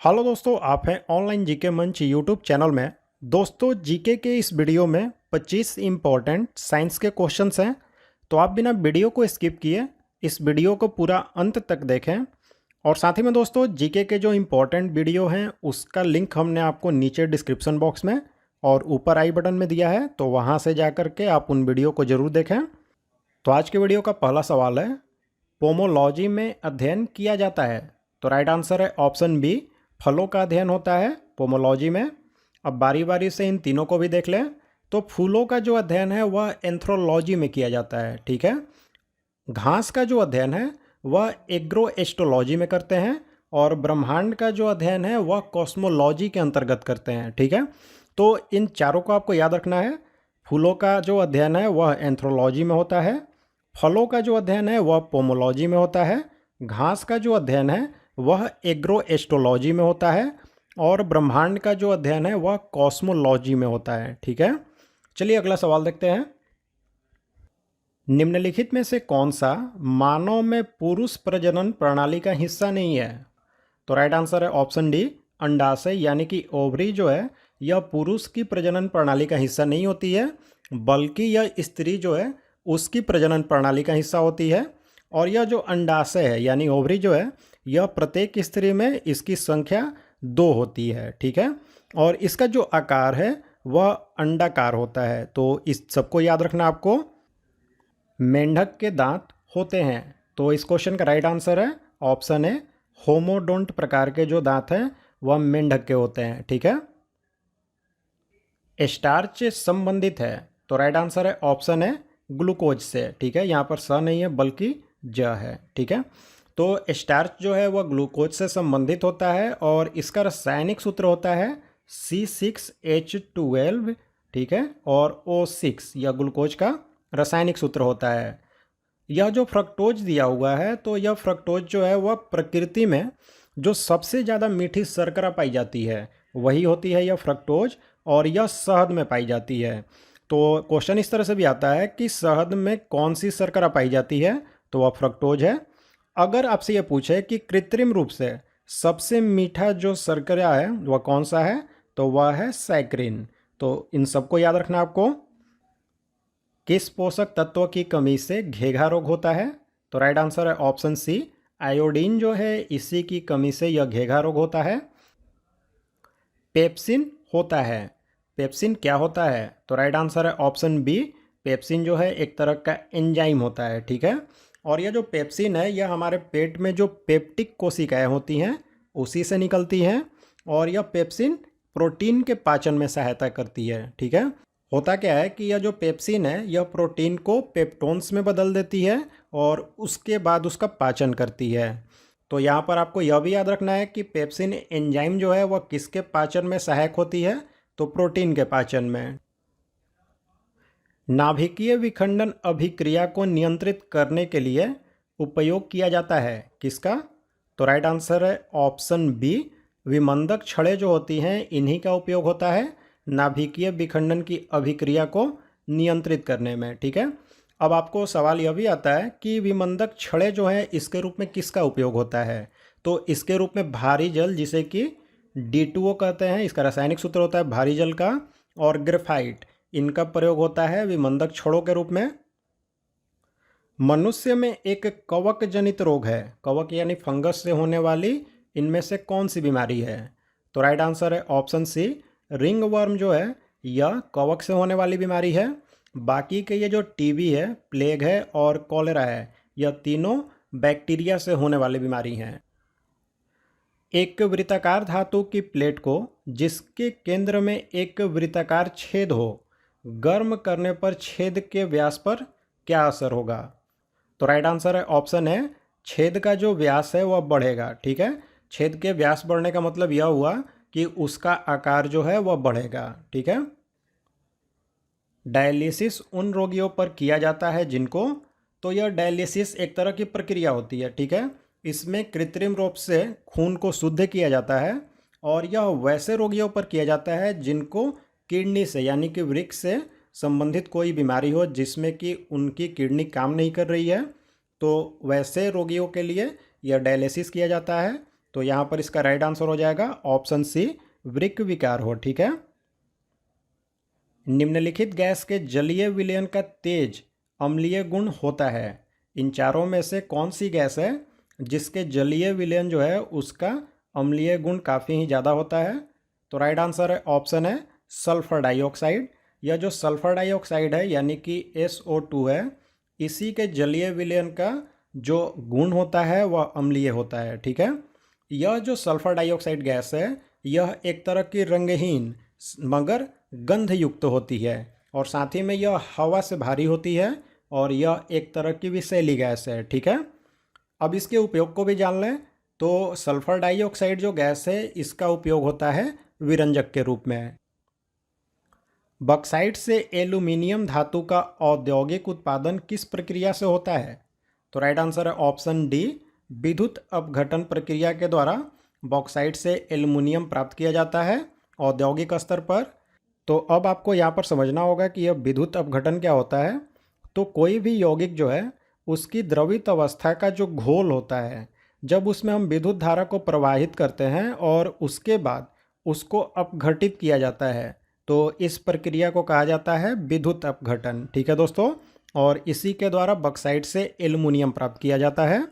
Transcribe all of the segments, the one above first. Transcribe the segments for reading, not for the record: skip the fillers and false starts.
Hello दोस्तों, आप हैं ऑनलाइन जीके मंच यूट्यूब चैनल में। दोस्तों, जीके के इस वीडियो में 25 इम्पॉर्टेंट साइंस के क्वेश्चंस हैं, तो आप बिना वीडियो को स्किप किए इस वीडियो को पूरा अंत तक देखें। और साथ ही में दोस्तों, जीके के जो इम्पॉर्टेंट वीडियो हैं उसका लिंक हमने आपको नीचे डिस्क्रिप्शन बॉक्स में और ऊपर आई बटन में दिया है, तो वहाँ से जा कर के आप उन वीडियो को ज़रूर देखें। तो आज के वीडियो का पहला सवाल है, पोमोलॉजी में अध्ययन किया जाता है। तो राइट आंसर है ऑप्शन बी, फलों का अध्ययन होता है पोमोलॉजी में। अब बारी बारी से इन तीनों को भी देख लें। तो फूलों का जो अध्ययन है वह एंथ्रोलॉजी में किया जाता है, ठीक है। घास का जो अध्ययन है वह एग्रोएस्ट्रोलॉजी में करते हैं, और ब्रह्मांड का जो अध्ययन है वह कॉस्मोलॉजी के अंतर्गत करते हैं, ठीक है। तो इन चारों को आपको याद रखना है। फूलों का जो अध्ययन है वह एंथ्रोलॉजी में होता है, फलों का जो अध्ययन है वह पोमोलॉजी में होता है, घास का जो अध्ययन है वह एग्रोएस्ट्रोलॉजी में होता है, और ब्रह्मांड का जो अध्ययन है वह कॉस्मोलॉजी में होता है, ठीक है। चलिए अगला सवाल देखते हैं। निम्नलिखित में से कौन सा मानव में पुरुष प्रजनन प्रणाली का हिस्सा नहीं है। तो राइट आंसर है ऑप्शन डी, अंडाशय यानी कि ओवरी जो है यह पुरुष की प्रजनन प्रणाली का हिस्सा नहीं होती है, बल्कि यह स्त्री जो है उसकी प्रजनन प्रणाली का हिस्सा होती है। और यह जो अंडाशय है यानी ओवरी जो है यह प्रत्येक स्त्री में इसकी संख्या 2 होती है, ठीक है। और इसका जो आकार है वह अंडाकार होता है। तो इस सबको याद रखना आपको। मेंढक के दांत होते हैं। तो इस क्वेश्चन का राइट आंसर है ऑप्शन ए, होमोडोंट प्रकार के जो दांत हैं वह मेंढक के होते हैं, ठीक है। स्टार्च संबंधित है। तो राइट आंसर है ऑप्शन है ग्लूकोज से, ठीक है। यहाँ पर स नहीं है बल्कि ज है, ठीक है। तो स्टार्च जो है वह ग्लूकोज से संबंधित होता है, और इसका रासायनिक सूत्र होता है C6H12, ठीक है। और O6 यह ग्लूकोज का रासायनिक सूत्र होता है। यह जो फ्रक्टोज दिया हुआ है, तो यह फ्रक्टोज जो है वह प्रकृति में जो सबसे ज़्यादा मीठी शर्करा पाई जाती है वही होती है यह फ्रक्टोज, और यह शहद में पाई जाती है। तो क्वेश्चन इस तरह से भी आता है कि शहद में कौन सी शर्करा पाई जाती है, तो वह फ्रक्टोज है। अगर आपसे ये पूछे कि कृत्रिम रूप से सबसे मीठा जो शर्करा है वह कौन सा है, तो वह है सैकरिन। तो इन सबको याद रखना आपको। किस पोषक तत्व की कमी से घेघा रोग होता है। तो राइट आंसर है ऑप्शन सी, आयोडीन जो है इसी की कमी से यह घेघा रोग होता है। पेप्सिन होता है। पेप्सिन क्या होता है, तो राइट आंसर है ऑप्शन बी, पेप्सिन जो है एक तरह का एंजाइम होता है, ठीक है। और यह जो पेप्सिन है यह हमारे पेट में जो पेप्टिक कोशिकाएं होती हैं उसी से निकलती हैं, और यह पेप्सिन प्रोटीन के पाचन में सहायता करती है, ठीक है। होता क्या है कि यह जो पेप्सिन है यह प्रोटीन को पेप्टोन्स में बदल देती है, और उसके बाद उसका पाचन करती है। तो यहाँ पर आपको यह भी याद रखना है कि पेप्सिन एंजाइम जो है वह किसके पाचन में सहायक होती है, तो प्रोटीन के पाचन में। नाभिकीय विखंडन अभिक्रिया को नियंत्रित करने के लिए उपयोग किया जाता है किसका। तो राइट आंसर है ऑप्शन बी, विमंदक छड़ें जो होती हैं इन्हीं का उपयोग होता है नाभिकीय विखंडन की अभिक्रिया को नियंत्रित करने में, ठीक है। अब आपको सवाल यह भी आता है कि विमंदक छड़ें जो है इसके रूप में किसका उपयोग होता है। तो इसके रूप में भारी जल, जिसे कि D2O कहते हैं, इसका रासायनिक सूत्र होता है भारी जल का, और ग्रेफाइट, इनका प्रयोग होता है विमंदक छड़ों के रूप में। मनुष्य में एक कवक जनित रोग है, कवक यानी फंगस से होने वाली इनमें से कौन सी बीमारी है। तो राइट आंसर है ऑप्शन सी, रिंग वर्म जो है यह कवक से होने वाली बीमारी है। बाकी के ये जो टीबी है, प्लेग है और कॉलेरा है, यह तीनों बैक्टीरिया से होने वाली बीमारी हैं। एक वृत्ताकार धातु की प्लेट को जिसके केंद्र में एक वृत्ताकार छेद हो, गर्म करने पर छेद के व्यास पर क्या असर होगा। तो राइट आंसर है ऑप्शन है, छेद का जो व्यास है वह बढ़ेगा, ठीक है। छेद के व्यास बढ़ने का मतलब यह हुआ कि उसका आकार जो है वह बढ़ेगा, ठीक है। डायलिसिस उन रोगियों पर किया जाता है जिनको, तो यह डायलिसिस एक तरह की प्रक्रिया होती है, ठीक है। इसमें कृत्रिम रूप से खून को शुद्ध किया जाता है, और यह वैसे रोगियों पर किया जाता है जिनको किडनी से यानी कि वृक्क से संबंधित कोई बीमारी हो, जिसमें कि उनकी किडनी काम नहीं कर रही है, तो वैसे रोगियों के लिए यह डायलिसिस किया जाता है। तो यहाँ पर इसका राइट आंसर हो जाएगा ऑप्शन सी, वृक्क विकार हो। ठीक है। निम्नलिखित गैस के जलीय विलयन का तेज अम्लीय गुण होता है। इन चारों में से कौन सी गैस है जिसके जलीय विलयन जो है उसका अम्लीय गुण काफ़ी ही ज़्यादा होता है? तो राइट आंसर है ऑप्शन है सल्फर डाइऑक्साइड। यह जो सल्फर डाइऑक्साइड है यानी कि SO2 है, इसी के जलीय विलयन का जो गुण होता है वह अम्लीय होता है। ठीक है। यह जो सल्फर डाइऑक्साइड गैस है यह एक तरह की रंगहीन मगर गंध युक्त होती है और साथ ही में यह हवा से भारी होती है और यह एक तरह की विषैली गैस है। ठीक है। अब इसके उपयोग को भी जान लें। तो सल्फर डाइऑक्साइड जो गैस है इसका उपयोग होता है विरंजक के रूप में। बॉक्साइट से एल्यूमिनियम धातु का औद्योगिक उत्पादन किस प्रक्रिया से होता है? तो राइट आंसर है ऑप्शन डी, विद्युत अपघटन प्रक्रिया के द्वारा बॉक्साइट से एल्यूमिनियम प्राप्त किया जाता है औद्योगिक स्तर पर। तो अब आपको यहाँ पर समझना होगा कि यह विद्युत अपघटन क्या होता है। तो कोई भी यौगिक जो है उसकी द्रवित अवस्था का जो घोल होता है, जब उसमें हम विद्युत धारा को प्रवाहित करते हैं और उसके बाद उसको अपघटित किया जाता है, तो इस प्रक्रिया को कहा जाता है विद्युत अपघटन। ठीक है दोस्तों। और इसी के द्वारा बॉक्साइट से एल्यूमिनियम प्राप्त किया जाता है।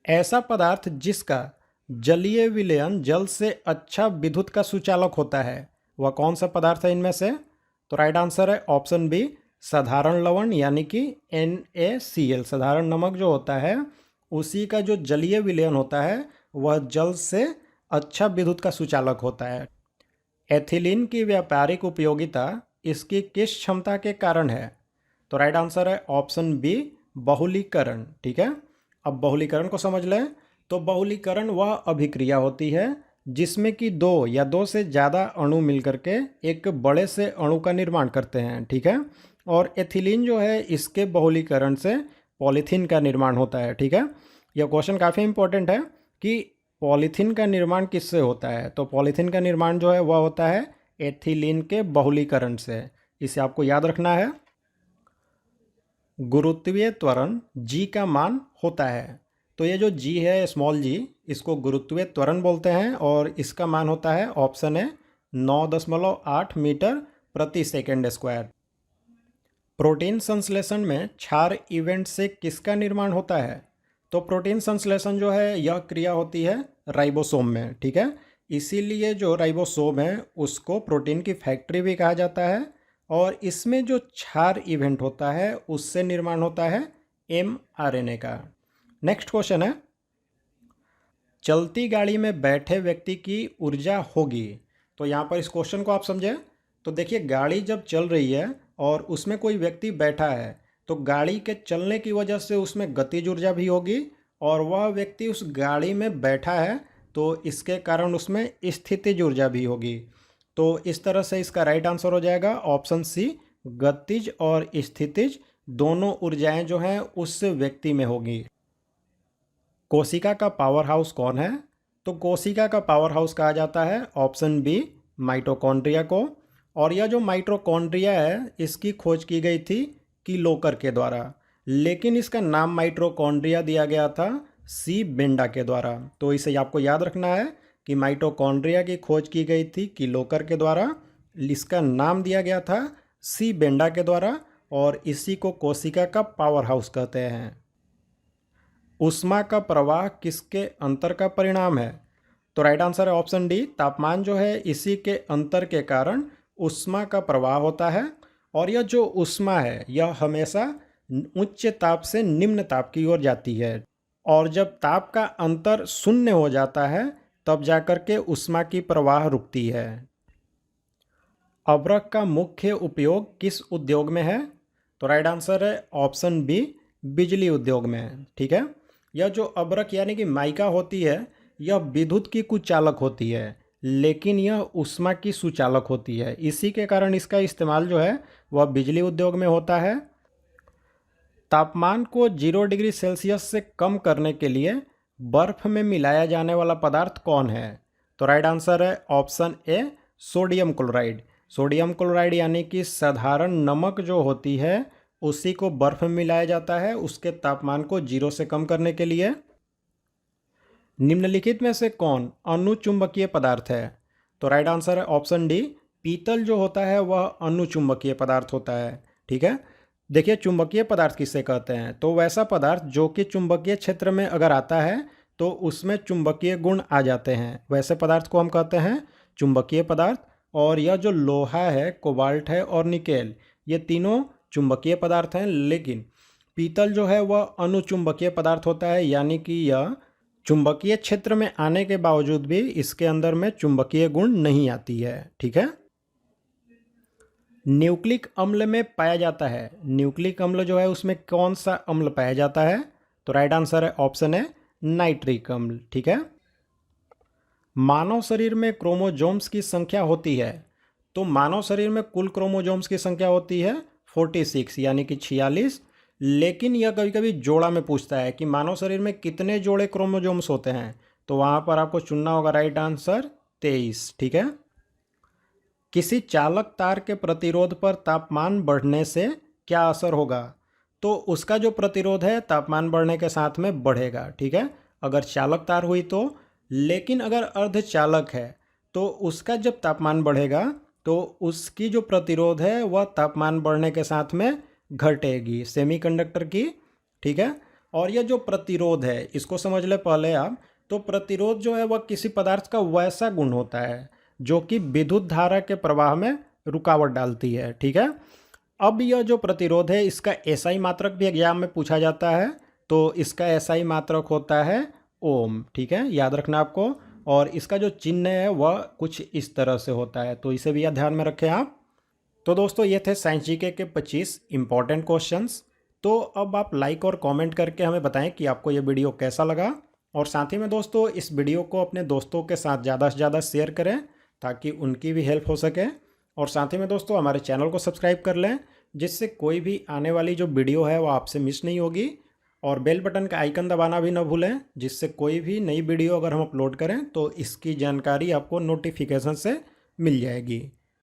ऐसा पदार्थ जिसका जलीय विलयन जल से अच्छा विद्युत का सुचालक होता है, वह कौन सा पदार्थ है इनमें से? तो राइट आंसर है ऑप्शन बी, साधारण लवण यानी कि NaCl। साधारण नमक जो होता है उसी का जो जलीय विलयन होता है वह जल से अच्छा विद्युत का सुचालक होता है। एथिलीन की व्यापारिक उपयोगिता इसकी किस क्षमता के कारण है? तो राइट आंसर है ऑप्शन बी, बहुलीकरण। ठीक है। अब बहुलीकरण को समझ लें। तो बहुलीकरण वह अभिक्रिया होती है जिसमें कि दो या दो से ज़्यादा अणु मिलकर के एक बड़े से अणु का निर्माण करते हैं। ठीक है। और एथिलीन जो है इसके बहुलीकरण से पॉलीथीन का निर्माण होता है। ठीक है। यह क्वेश्चन काफ़ी इंपॉर्टेंट है कि पॉलीथीन का निर्माण किससे होता है। तो पॉलीथीन का निर्माण जो है वह होता है एथिलीन के बहुलीकरण से। इसे आपको याद रखना है। गुरुत्वीय त्वरण जी का मान होता है। तो ये जो जी है स्मॉल जी, इसको गुरुत्वीय त्वरण बोलते हैं और इसका मान होता है ऑप्शन है 9.8 मीटर प्रति सेकेंड स्क्वायर। प्रोटीन संश्लेषण में क्षार इवेंट से किसका निर्माण होता है? तो प्रोटीन संश्लेषण जो है यह क्रिया होती है राइबोसोम में। ठीक है। इसीलिए जो राइबोसोम है उसको प्रोटीन की फैक्ट्री भी कहा जाता है और इसमें जो क्षार इवेंट होता है उससे निर्माण होता है mRNA का। नेक्स्ट क्वेश्चन है, चलती गाड़ी में बैठे व्यक्ति की ऊर्जा होगी। तो यहाँ पर इस क्वेश्चन को आप समझें। तो देखिए, गाड़ी जब चल रही है और उसमें कोई व्यक्ति बैठा है तो गाड़ी के चलने की वजह से उसमें गतिज ऊर्जा भी होगी और वह व्यक्ति उस गाड़ी में बैठा है तो इसके कारण उसमें स्थितिज ऊर्जा भी होगी। तो इस तरह से इसका राइट आंसर हो जाएगा ऑप्शन सी, गतिज और स्थितिज दोनों ऊर्जाएं जो हैं उस व्यक्ति में होगी। कोशिका का पावर हाउस कौन है? तो कोशिका का पावर हाउस कहा जाता है ऑप्शन बी, माइटोकॉन्ड्रिया को। और यह जो माइटोकॉन्ड्रिया है इसकी खोज की गई थी कीलोकर के द्वारा, लेकिन इसका नाम माइटोकॉन्ड्रिया दिया गया था सी बेंडा के द्वारा। तो इसे आपको याद रखना है कि माइटोकॉन्ड्रिया की खोज की गई थी कीलोकर के द्वारा, इसका नाम दिया गया था सी बेंडा के द्वारा और इसी को कोशिका का पावर हाउस कहते हैं। ऊष्मा का प्रवाह किसके अंतर का परिणाम है? तो राइट आंसर है ऑप्शन डी, तापमान जो है इसी के अंतर के कारण ऊष्मा का प्रवाह होता है। और यह जो ऊष्मा है यह हमेशा उच्च ताप से निम्न ताप की ओर जाती है और जब ताप का अंतर शून्य हो जाता है तब जाकर के ऊष्मा की प्रवाह रुकती है। अभ्रक का मुख्य उपयोग किस उद्योग में है? तो राइट आंसर है ऑप्शन बी, बिजली उद्योग में। ठीक है। यह जो अभ्रक यानी कि माइका होती है यह विद्युत की कुचालक होती है, लेकिन यह ऊष्मा की सुचालक होती है। इसी के कारण इसका इस्तेमाल जो है वह बिजली उद्योग में होता है। तापमान को 0 डिग्री सेल्सियस से कम करने के लिए बर्फ में मिलाया जाने वाला पदार्थ कौन है? तो राइट आंसर है option A, sodium chloride. Sodium chloride यानी कि साधारण नमक जो होती है उसी को बर्फ में मिलाया जाता है उसके तापमान को 0 से कम करने के लिए। निम्नलिखित में से कौन अनुचुंबकीय पदार्थ है? तो राइट आंसर है ऑप्शन डी, पीतल जो होता है वह अनुचुंबकीय पदार्थ होता है। ठीक है, देखिए चुंबकीय पदार्थ किसे कहते हैं? तो वैसा पदार्थ जो कि चुंबकीय क्षेत्र में अगर आता है तो उसमें चुंबकीय गुण आ जाते हैं, वैसे पदार्थ को हम कहते हैं चुंबकीय पदार्थ। और यह जो लोहा है, कोबाल्ट है और निकेल, ये तीनों चुंबकीय पदार्थ हैं, लेकिन पीतल जो है वह अनुचुंबकीय पदार्थ होता है, यानी कि यह चुंबकीय क्षेत्र में आने के बावजूद भी इसके अंदर में चुंबकीय गुण नहीं आती है। ठीक है, न्यूक्लिक अम्ल में पाया जाता है, न्यूक्लिक अम्ल जो है उसमें कौन सा अम्ल पाया जाता है? तो राइट आंसर है ऑप्शन है नाइट्रिक अम्ल। ठीक है, मानव शरीर में क्रोमोजोम्स की संख्या होती है, तो मानव शरीर में कुल क्रोमोजोम्स की संख्या होती है 46 यानी कि 46, लेकिन यह कभी कभी जोड़ा में पूछता है कि मानव शरीर में कितने जोड़े क्रोमोजोम्स होते हैं, तो वहाँ पर आपको चुनना होगा राइट आंसर 23। ठीक है, किसी चालक तार के प्रतिरोध पर तापमान बढ़ने से क्या असर होगा? तो उसका जो प्रतिरोध है तापमान बढ़ने के साथ में बढ़ेगा। ठीक है, अगर चालक तार हुई तो, लेकिन अगर अर्धचालक है तो उसका जब तापमान बढ़ेगा तो उसकी जो प्रतिरोध है वह तापमान बढ़ने के साथ में घटेगी, सेमीकंडक्टर की। ठीक है, और यह जो प्रतिरोध है इसको समझ ले पहले आप। तो प्रतिरोध जो है वह किसी पदार्थ का वैसा गुण होता है जो कि विद्युत धारा के प्रवाह में रुकावट डालती है। ठीक है, अब यह जो प्रतिरोध है इसका एसआई मात्रक भी एग्जाम में पूछा जाता है, तो इसका एसआई मात्रक होता है ओम। ठीक है, याद रखना आपको। और इसका जो चिन्ह है वह कुछ इस तरह से होता है, तो इसे भी याद ध्यान में रखें आप। तो दोस्तों ये थे साइंस जीके के 25 इंपॉर्टेंट क्वेश्चंस। तो अब आप लाइक और कमेंट करके हमें बताएं कि आपको ये वीडियो कैसा लगा, और साथ ही में दोस्तों इस वीडियो को अपने दोस्तों के साथ ज़्यादा से ज़्यादा शेयर करें ताकि उनकी भी हेल्प हो सके। और साथ ही में दोस्तों हमारे चैनल को सब्सक्राइब कर लें, जिससे कोई भी आने वाली जो वीडियो है वो आपसे मिस नहीं होगी। और बेल बटन का आइकन दबाना भी ना भूलें, जिससे कोई भी नई वीडियो अगर हम अपलोड करें तो इसकी जानकारी आपको नोटिफिकेशन से मिल जाएगी।